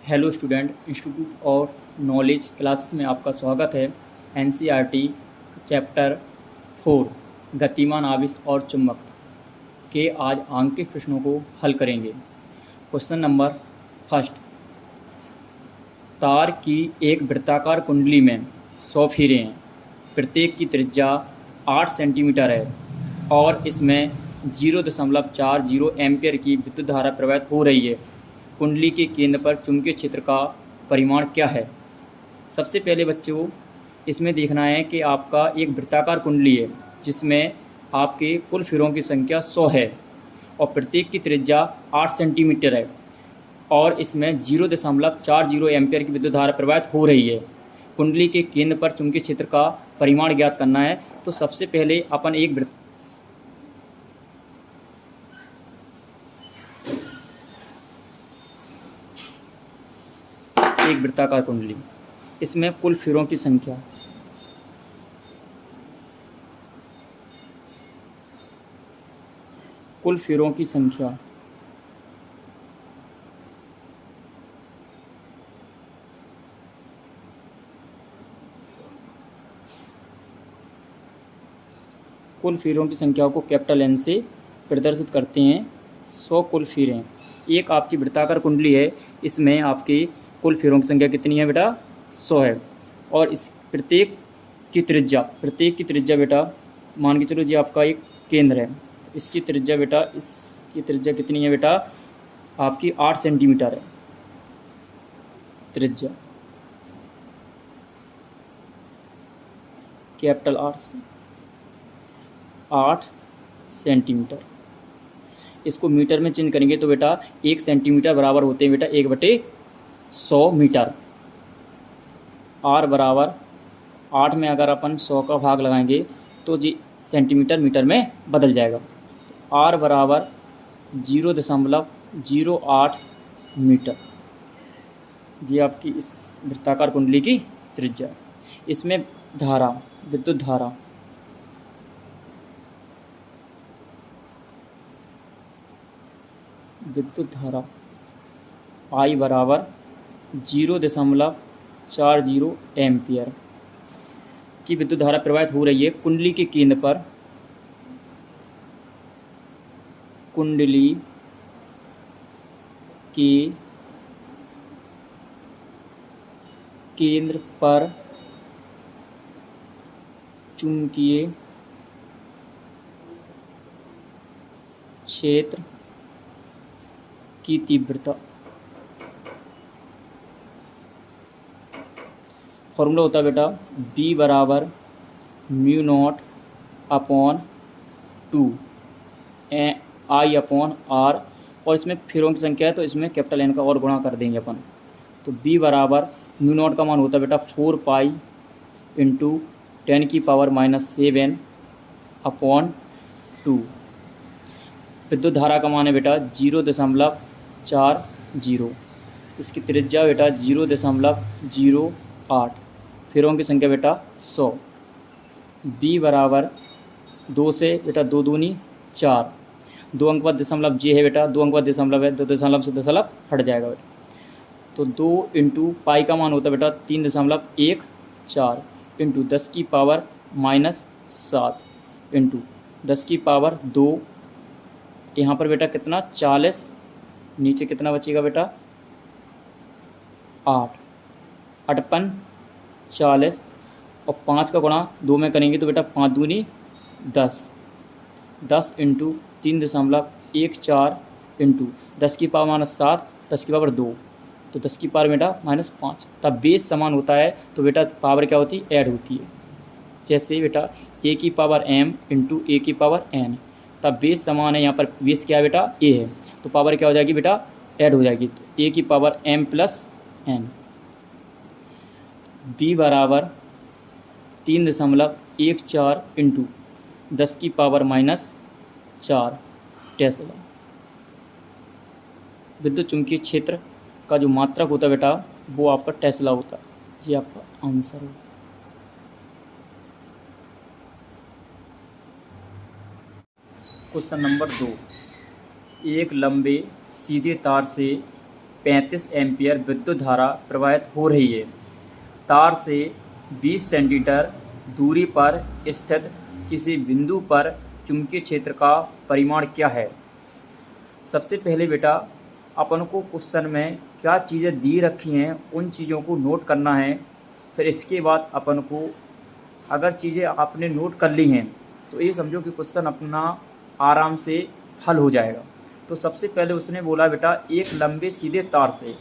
Hello student, institute और knowledge classes में आपका स्वागत है। एनसीईआरटी चैप्टर 4 गतिमान आवेश और चुंबक के आज आंकिक प्रश्नों को हल करेंगे। क्वेश्चन नंबर फर्स्ट, तार की एक वृत्ताकार कुंडली में 100 फेरे हैं। प्रत्येक की त्रिज्या 8 सेंटीमीटर है और इसमें 0.40 एम्पियर की विद्युत धारा प्रवाहित हो रही है। कुंडली के केंद्र पर चुंबकीय क्षेत्र का परिमाण क्या है? सबसे पहले बच्चों इसमें देखना है कि आपका एक वृत्ताकार कुंडली है जिसमें आपके कुल फेरों की संख्या 100 है और प्रत्येक की त्रिज्या 8 सेंटीमीटर है और इसमें 0.40 एम्पियर की विद्युत धारा प्रवाहित हो रही है। कुंडली के केंद्र पर चुंबकीय क्षेत्र का परिमाण ज्ञात करना है। तो सबसे पहले अपन एक वृत्ताकार कुंडली, इसमें कुल फेरों की संख्या कुल फेरों की संख्या कुल फेरों की संख्या को कैपिटल एन से प्रदर्शित करते हैं। 100 कुल फेरे हैं। एक आपकी वृत्ताकार कुंडली है, इसमें आपकी कुल फेरों की संख्या कितनी है बेटा? 100 है और इस प्रत्येक की त्रिज्या बेटा मान के चलो जी आपका एक केंद्र है। इसकी त्रिज्या कितनी है बेटा? आपकी 8 सेंटीमीटर है त्रिज्या, कैपिटल आर से 8 सेंटीमीटर। इसको मीटर में चेंज करेंगे तो बेटा 1 सेंटीमीटर बराबर होते हैं बेटा 1/100 मीटर। आर बराबर 8 में अगर अपन 100 का भाग लगाएंगे तो जी सेंटीमीटर मीटर में बदल जाएगा। आर बराबर 0.08 मीटर जी आपकी इस वृत्ताकार कुंडली की त्रिज्या। इसमें विद्युत धारा I बराबर 0.40 एम्पियर की विद्युत धारा प्रवाहित हो रही है। कुंडली के केंद्र पर चुंबकीय क्षेत्र की तीव्रता, फॉर्मूला होता है बेटा B बराबर μ0/2 I/R, और इसमें फेरों की संख्या है तो इसमें कैपिटल N का और गुणा कर देंगे अपन। तो B बराबर μ0 का मान होता है बेटा 4 पाई इंटू 10⁻⁷/2। विद्युत धारा का मान है बेटा 0.40। इसकी त्रिज्या बेटा 0.08। फेरों की संख्या बेटा 100। B बराबर 2 से बेटा 2 दूनी 4, 2 अंक बाद दशमलव जे है बेटा, 2 अंक बाद दशमलव है, 2 दशमलव से दशमलव हट जाएगा बेटा। तो 2 इंटू पाई का मान होता है बेटा 3.14 इंटू 10⁻⁷ इंटू 10⁻²। यहाँ पर बेटा कितना 40, नीचे कितना बचेगा बेटा 8, 58 40 और 5 का गुणा 2 में करेंगे तो बेटा 5 दूनी 10, 10 इंटू 3.14 इंटू 10⁻⁷, 10⁻², तो 10⁻⁻ -5। तब बेस समान होता है तो बेटा पावर क्या होती है? ऐड होती है। जैसे बेटा a⁻m इंटू a⁻n, तब बेस समान है। यहाँ पर बेस क्या है बेटा? a है, तो पावर क्या हो जाएगी बेटा? ऐड हो जाएगी, तो a⁻m + n। B बराबर 3.14 इंटू 10⁻⁻4 टेस्ला। विद्युत चुंबकीय क्षेत्र का जो मात्रक होता है बेटा वो आपका टेस्ला होता है। जी आपका आंसर है। क्वेश्चन नंबर 2, एक लंबे सीधे तार से 35 एम्पीयर विद्युत धारा प्रवाहित हो रही है। तार से 20 सेंटीमीटर दूरी पर स्थित किसी बिंदु पर चुंबकीय क्षेत्र का परिमाण क्या है। सबसे पहले बेटा अपन को क्वेश्चन में क्या चीज़ें दी रखी हैं उन चीज़ों को नोट करना है। फिर इसके बाद अपन को अगर चीज़ें आपने नोट कर ली हैं तो ये समझो कि क्वेश्चन अपना आराम से हल हो जाएगा। तो सबसे पहले उसने बोला बेटा एक लंबे सीधे तार से,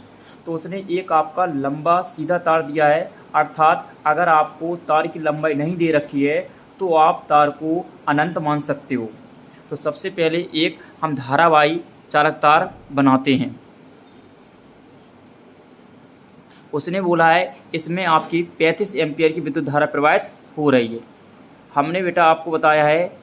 तो उसने एक आपका लंबा सीधा तार दिया है, अर्थात अगर आपको तार की लंबाई नहीं दे रखी है तो आप तार को अनंत मान सकते हो। तो सबसे पहले एक हम धारावाही चालक तार बनाते हैं। उसने बोला है इसमें आपकी 35 एम्पीयर की विद्युत धारा प्रवाहित हो रही है। हमने बेटा आपको बताया है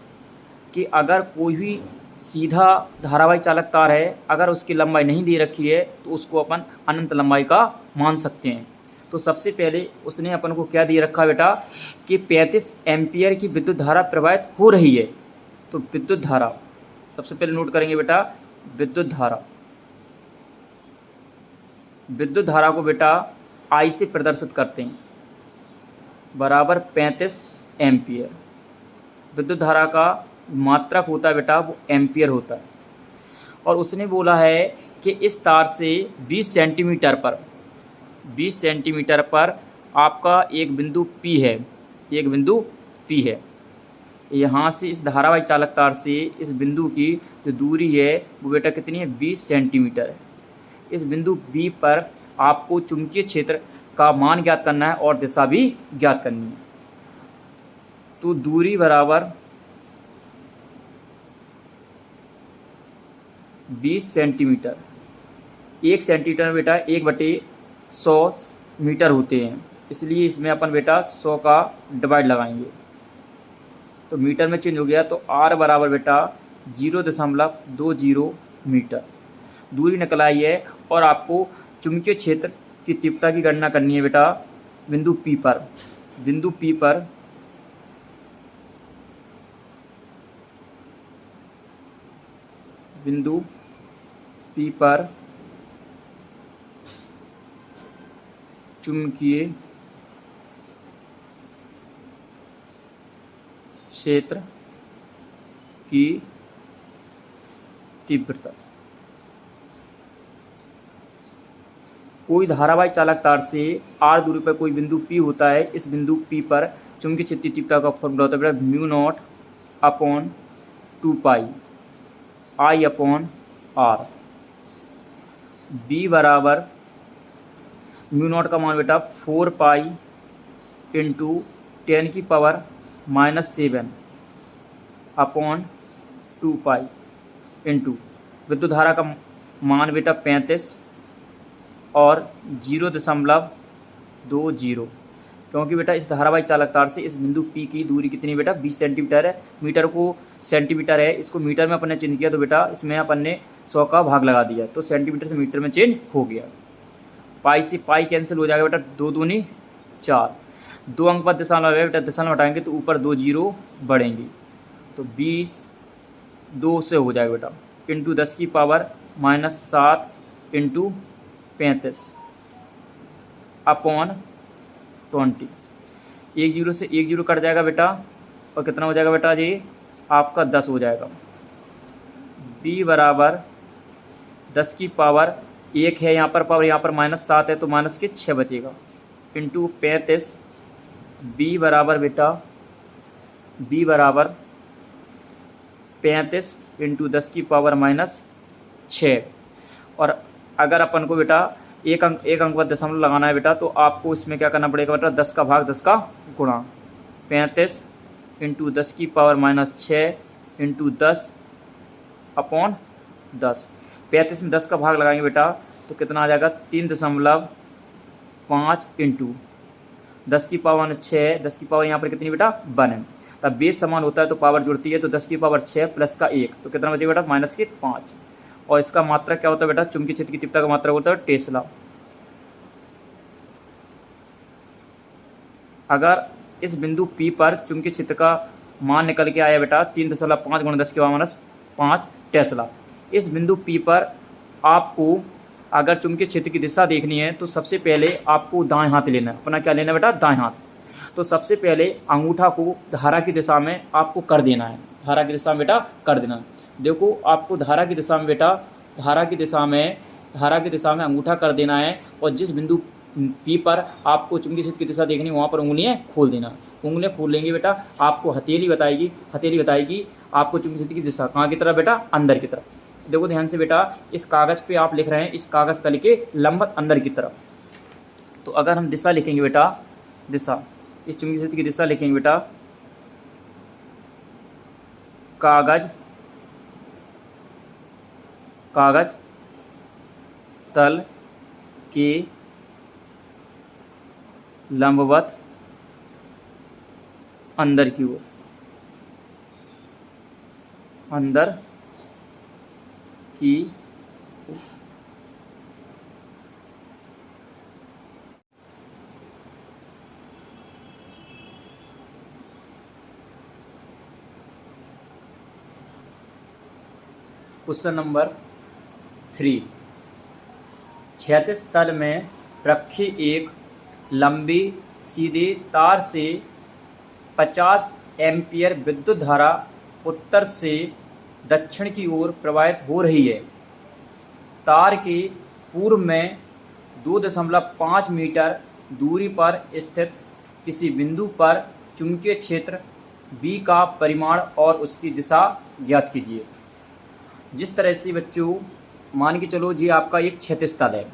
कि अगर कोई भी सीधा धारावाही चालक तार है, अगर उसकी लंबाई नहीं दे रखी है तो उसको अपन अनंत लंबाई का मान सकते हैं। तो सबसे पहले उसने अपन को क्या दे रखा बेटा कि 35 एम्पीयर की विद्युत धारा प्रवाहित हो रही है। तो विद्युत धारा सबसे पहले नोट करेंगे बेटा, विद्युत धारा को बेटा I से प्रदर्शित करते हैं, बराबर 35 एम्पीयर। विद्युत धारा का मात्रक होता है बेटा वो एम्पियर होता है। और उसने बोला है कि इस तार से 20 सेंटीमीटर पर आपका एक बिंदु P है, यहाँ से इस धारावाही चालक तार से इस बिंदु की जो दूरी है वो बेटा कितनी है, 20 सेंटीमीटर है। इस बिंदु B पर आपको चुंबकीय क्षेत्र का मान ज्ञात करना है और दिशा भी ज्ञात करनी है। तो दूरी बराबर 20 सेंटीमीटर, 1 सेंटीमीटर बेटा 1/100 मीटर होते हैं, इसलिए इसमें अपन बेटा 100 का डिवाइड लगाएंगे तो मीटर में चेंज हो गया। तो R बराबर बेटा 0.20 मीटर दूरी निकल आई है। और आपको चुंबकीय क्षेत्र की तीव्रता की गणना करनी है बेटा बिंदु P पर चुंबकीय क्षेत्र की तीव्रता। कोई धारावाही चालक तार से R दूरी पर कोई बिंदु P होता है। इस बिंदु P पर चुंबकीय क्षेत्र की तीव्रता का फॉर्मूला होता है बेटा μ0/2π I/R। B बराबर μ0 का मान बेटा 4π × 10⁻⁷/2π इंटू विद्युत धारा का मान बेटा 35 और 0.20, क्योंकि बेटा इस धारावाही चालक तार से इस बिंदु P की दूरी कितनी बेटा 20 सेंटीमीटर है। मीटर को सेंटीमीटर है, इसको मीटर में अपन ने चेंज किया तो बेटा इसमें अपन ने 100 का भाग लगा दिया तो सेंटीमीटर से मीटर में चेंज हो गया। पाई से पाई कैंसिल हो जाएगा बेटा, 2 दूनी 4, 2 अंक पर दशमलव है बेटा, दशमलव हटाएंगे तो ऊपर 2 जीरो बढ़ेंगी तो 20 2 से हो जाएगा बेटा इंटू 10⁻⁷ इंटू 35/20। 1 जीरो से 1 जीरो कट जाएगा बेटा और कितना हो जाएगा बेटा जी आपका 10 हो जाएगा। B बराबर 10⁻1 है यहाँ पर पावर, यहाँ पर -7 है तो -6 बचेगा इंटू 35। B बराबर बेटा B बराबर 35 इंटू 10⁻⁻6। और अगर अपन को बेटा एक अंक पर दशमलव लगाना है बेटा तो आपको इसमें क्या करना पड़ेगा बेटा 10 का भाग 10 का गुणा, 35 इंटू 10⁻⁻6 इंटू 10/10। 35 में 10 का भाग लगाएंगे बेटा तो कितना आ जाएगा 3.5 इंटू 10⁻⁶, 10 की पावर यहाँ पर कितनी बेटा 1 है। तब बेस समान होता है तो पावर जुड़ती है तो 10⁻6 प्लस का 1 तो कितना बचेगा बेटा -5। और इसका मात्रक क्या होता है बेटा, चुंबकीय क्षेत्र की तीव्रता का मात्रक होता है टेस्ला। अगर इस बिंदु P पर चुंबकीय क्षेत्र का मान निकल के आया बेटा 3.5 × 10⁻5 टेस्ला। इस बिंदु P पर आपको अगर चुंबकीय क्षेत्र की दिशा देखनी है तो सबसे पहले आपको दाएं हाथ लेना है। अपना क्या लेना है बेटा? दाएं हाथ। तो सबसे पहले अंगूठा को धारा की दिशा में आपको कर देना है। धारा की दिशा में बेटा कर देना। देखो आपको धारा की दिशा में बेटा धारा की दिशा में अंगूठा कर देना है और जिस बिंदु पी पर आपको चुंबकीय क्षेत्र की दिशा देखनी है वहाँ पर उंगलियाँ खोल देना। उंगलियाँ खोल लेंगे बेटा, आपको हथेली बताएगी आपको चुंबकीय क्षेत्र की दिशा कहाँ की तरफ बेटा? अंदर की तरफ। देखो ध्यान से बेटा, इस कागज़ पे आप लिख रहे हैं इस कागज़ तल के लंबवत अंदर की तरफ। तो अगर हम दिशा लिखेंगे बेटा, दिशा इस चुंबकीय क्षेत्र की दिशा लिखेंगे बेटा, कागज तल के लंबवत अंदर की ओर, अंदर की क्वेश्चन नंबर 3, क्षैतिज तल में रखी एक लंबी सीधे तार से 50 एम्पीयर विद्युत धारा उत्तर से दक्षिण की ओर प्रवाहित हो रही है। तार के पूर्व में 2.5 मीटर दूरी पर स्थित किसी बिंदु पर चुंबकीय क्षेत्र B का परिमाण और उसकी दिशा ज्ञात कीजिए। जिस तरह से बच्चों मान के चलो जी आपका एक क्षैतिज तल है।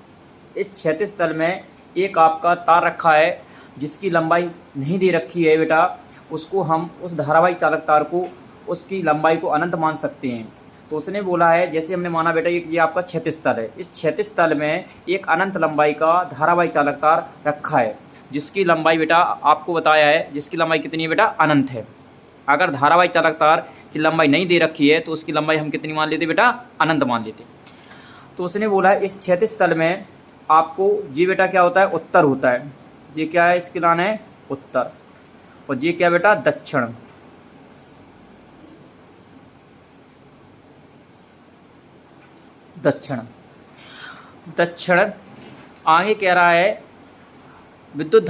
इस क्षैतिज तल में एक आपका तार रखा है जिसकी लंबाई नहीं दे रखी है बेटा, उसको हम उस धारावाही चालक तार को उसकी लंबाई को अनंत मान सकते हैं। तो उसने बोला है जैसे हमने माना बेटा ये आपका क्षैतिज तल है, इस क्षैतिज तल में एक अनंत लंबाई का धारावाही चालक तार रखा है जिसकी लंबाई बेटा आपको बताया है, जिसकी लंबाई कितनी है बेटा? अनंत है। अगर धारावाही चालक तार की लंबाई नहीं दे रखी है तो उसकी लंबाई हम कितनी मान लेते बेटा? अनंत मान लेते। तो उसने बोला है इस क्षैतिज तल में आपको जी बेटा क्या होता है? उत्तर होता है। ये क्या है? इसकी लान है उत्तर, और ये क्या बेटा? दक्षिण। दक्षिण आगे कह रहा है विद्युत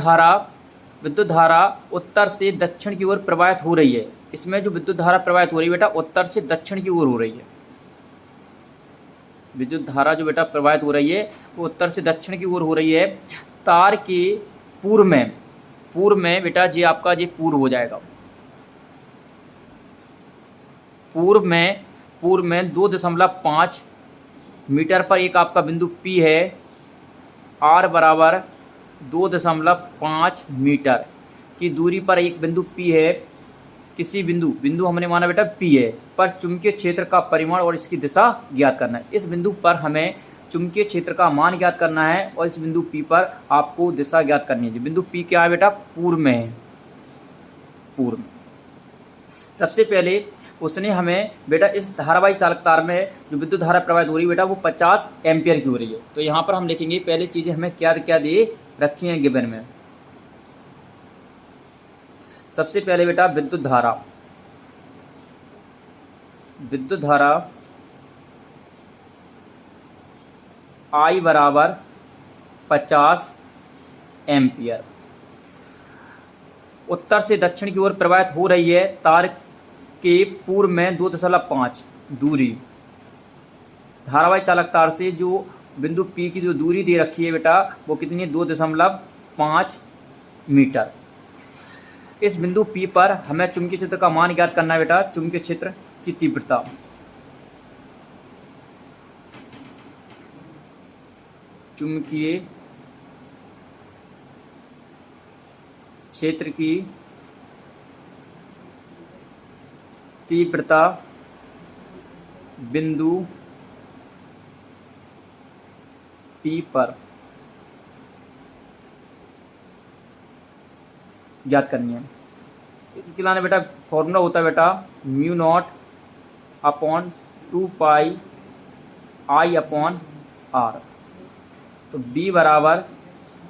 धारा उत्तर से दक्षिण की ओर प्रवाहित हो रही है। इसमें जो विद्युत धारा प्रवाहित हो रही है बेटा उत्तर से दक्षिण की ओर हो रही है। विद्युत धारा जो बेटा प्रवाहित हो रही है वो उत्तर से दक्षिण की ओर हो रही है। तार के पूर्व में बेटा जी आपका जी पूर्व हो जाएगा। पूर्व में 2.5 मीटर पर एक आपका बिंदु P है। R बराबर 2.5 मीटर की दूरी पर एक बिंदु P है। किसी बिंदु हमने माना बेटा P है पर चुंबकीय क्षेत्र का परिमाण और इसकी दिशा ज्ञात करना है। इस बिंदु पर हमें चुंबकीय क्षेत्र का मान ज्ञात करना है और इस बिंदु P पर आपको दिशा ज्ञात करनी है। बिंदु P क्या है बेटा? पूर्व में है। पूर्व में सबसे पहले उसने हमें बेटा इस धारावाही चालक तार में जो विद्युत धारा प्रवाहित हो रही है बेटा वो 50 एम्पियर की हो रही है। तो यहाँ पर हम लिखेंगे पहले चीज़ें हमें क्या क्या दे रखी हैं गिवन में। सबसे पहले बेटा विद्युत धारा I बराबर 50 एम्पियर उत्तर से दक्षिण की ओर प्रवाहित हो रही है। तार के पूर्व में 2.5 दूरी, धारावाही चालक तार से जो बिंदु P की जो दूरी दे रखी है बेटा वो कितनी है? 2.5 मीटर। इस बिंदु P पर हमें चुंबकीय क्षेत्र का मान ज्ञात करना है बेटा। चुंबकीय क्षेत्र की तीव्रता, चुंबकीय क्षेत्र की तीव्रता बिंदु P पर ज्ञात करनी है। इसके लिए बेटा फॉर्मूला होता है बेटा μ0/2πI/R। तो B बराबर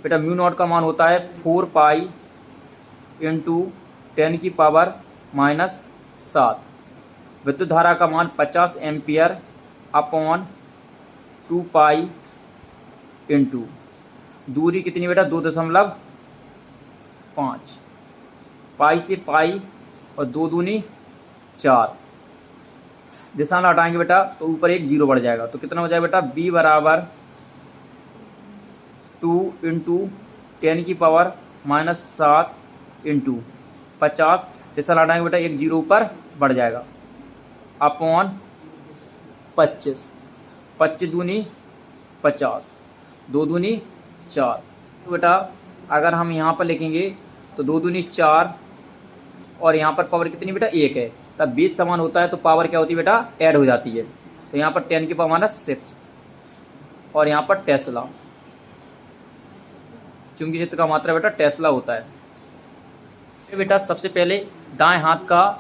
बेटा μ0 का मान होता है 4π × 10⁻⁻7। विद्युत धारा का मान 50 एम्पियर/2π इंटू दूरी कितनी बेटा 2.5, पाई से पाई और 2 दूनी 4, दिशा में हटाएंगे बेटा तो ऊपर एक 0 बढ़ जाएगा, तो कितना हो जाएगा बेटा b बराबर 2 इंटू 10⁻⁻7 इंटू 50, दिशा में हटाएंगे बेटा एक 0 ऊपर बढ़ जाएगा, अपॉन 25, 25 दूनी 50, 2 दूनी 4। तो बेटा अगर हम यहाँ पर लिखेंगे तो 2 दूनी 4 और यहाँ पर पावर कितनी बेटा 1 है, तब बेस समान होता है तो पावर क्या होती है बेटा ऐड हो जाती है। तो यहाँ पर 10⁻⁻6 और यहाँ पर टेस्ला, चुंबकीय क्षेत्र का मात्रा बेटा टेस्ला होता है। बेटा सबसे पहले दाएं हाथ का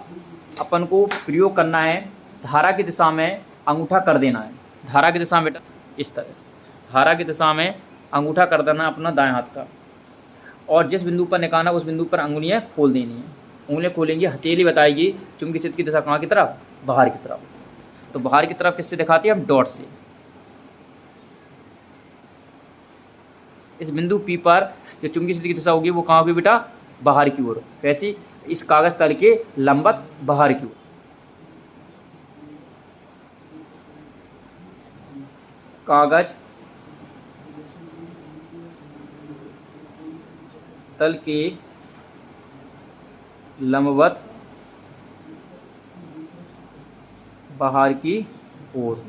अपन को प्रयोग करना है, धारा की दिशा में अंगूठा कर देना है, धारा की दिशा में बेटा इस तरह से धारा की दिशा में अंगूठा कर देना अपना दाएं हाथ का, और जिस बिंदु पर निकालना उस बिंदु पर अंगुलियां खोल देनी है। उंगलियां खोलेंगे, हथेली बताएगी चुंबकीय क्षेत्र की दिशा कहाँ की तरफ, बाहर की तरफ। तो बाहर की तरफ किससे दिखाते हैं हम, डॉट से। इस बिंदु P पर जो चुंबकीय क्षेत्र की दिशा होगी वो कहाँ होगी बेटा, बाहर की ओर। कैसी, इस कागज तल के लंबवत बाहर की ओर। कागज तल के लंबवत बाहर की ओर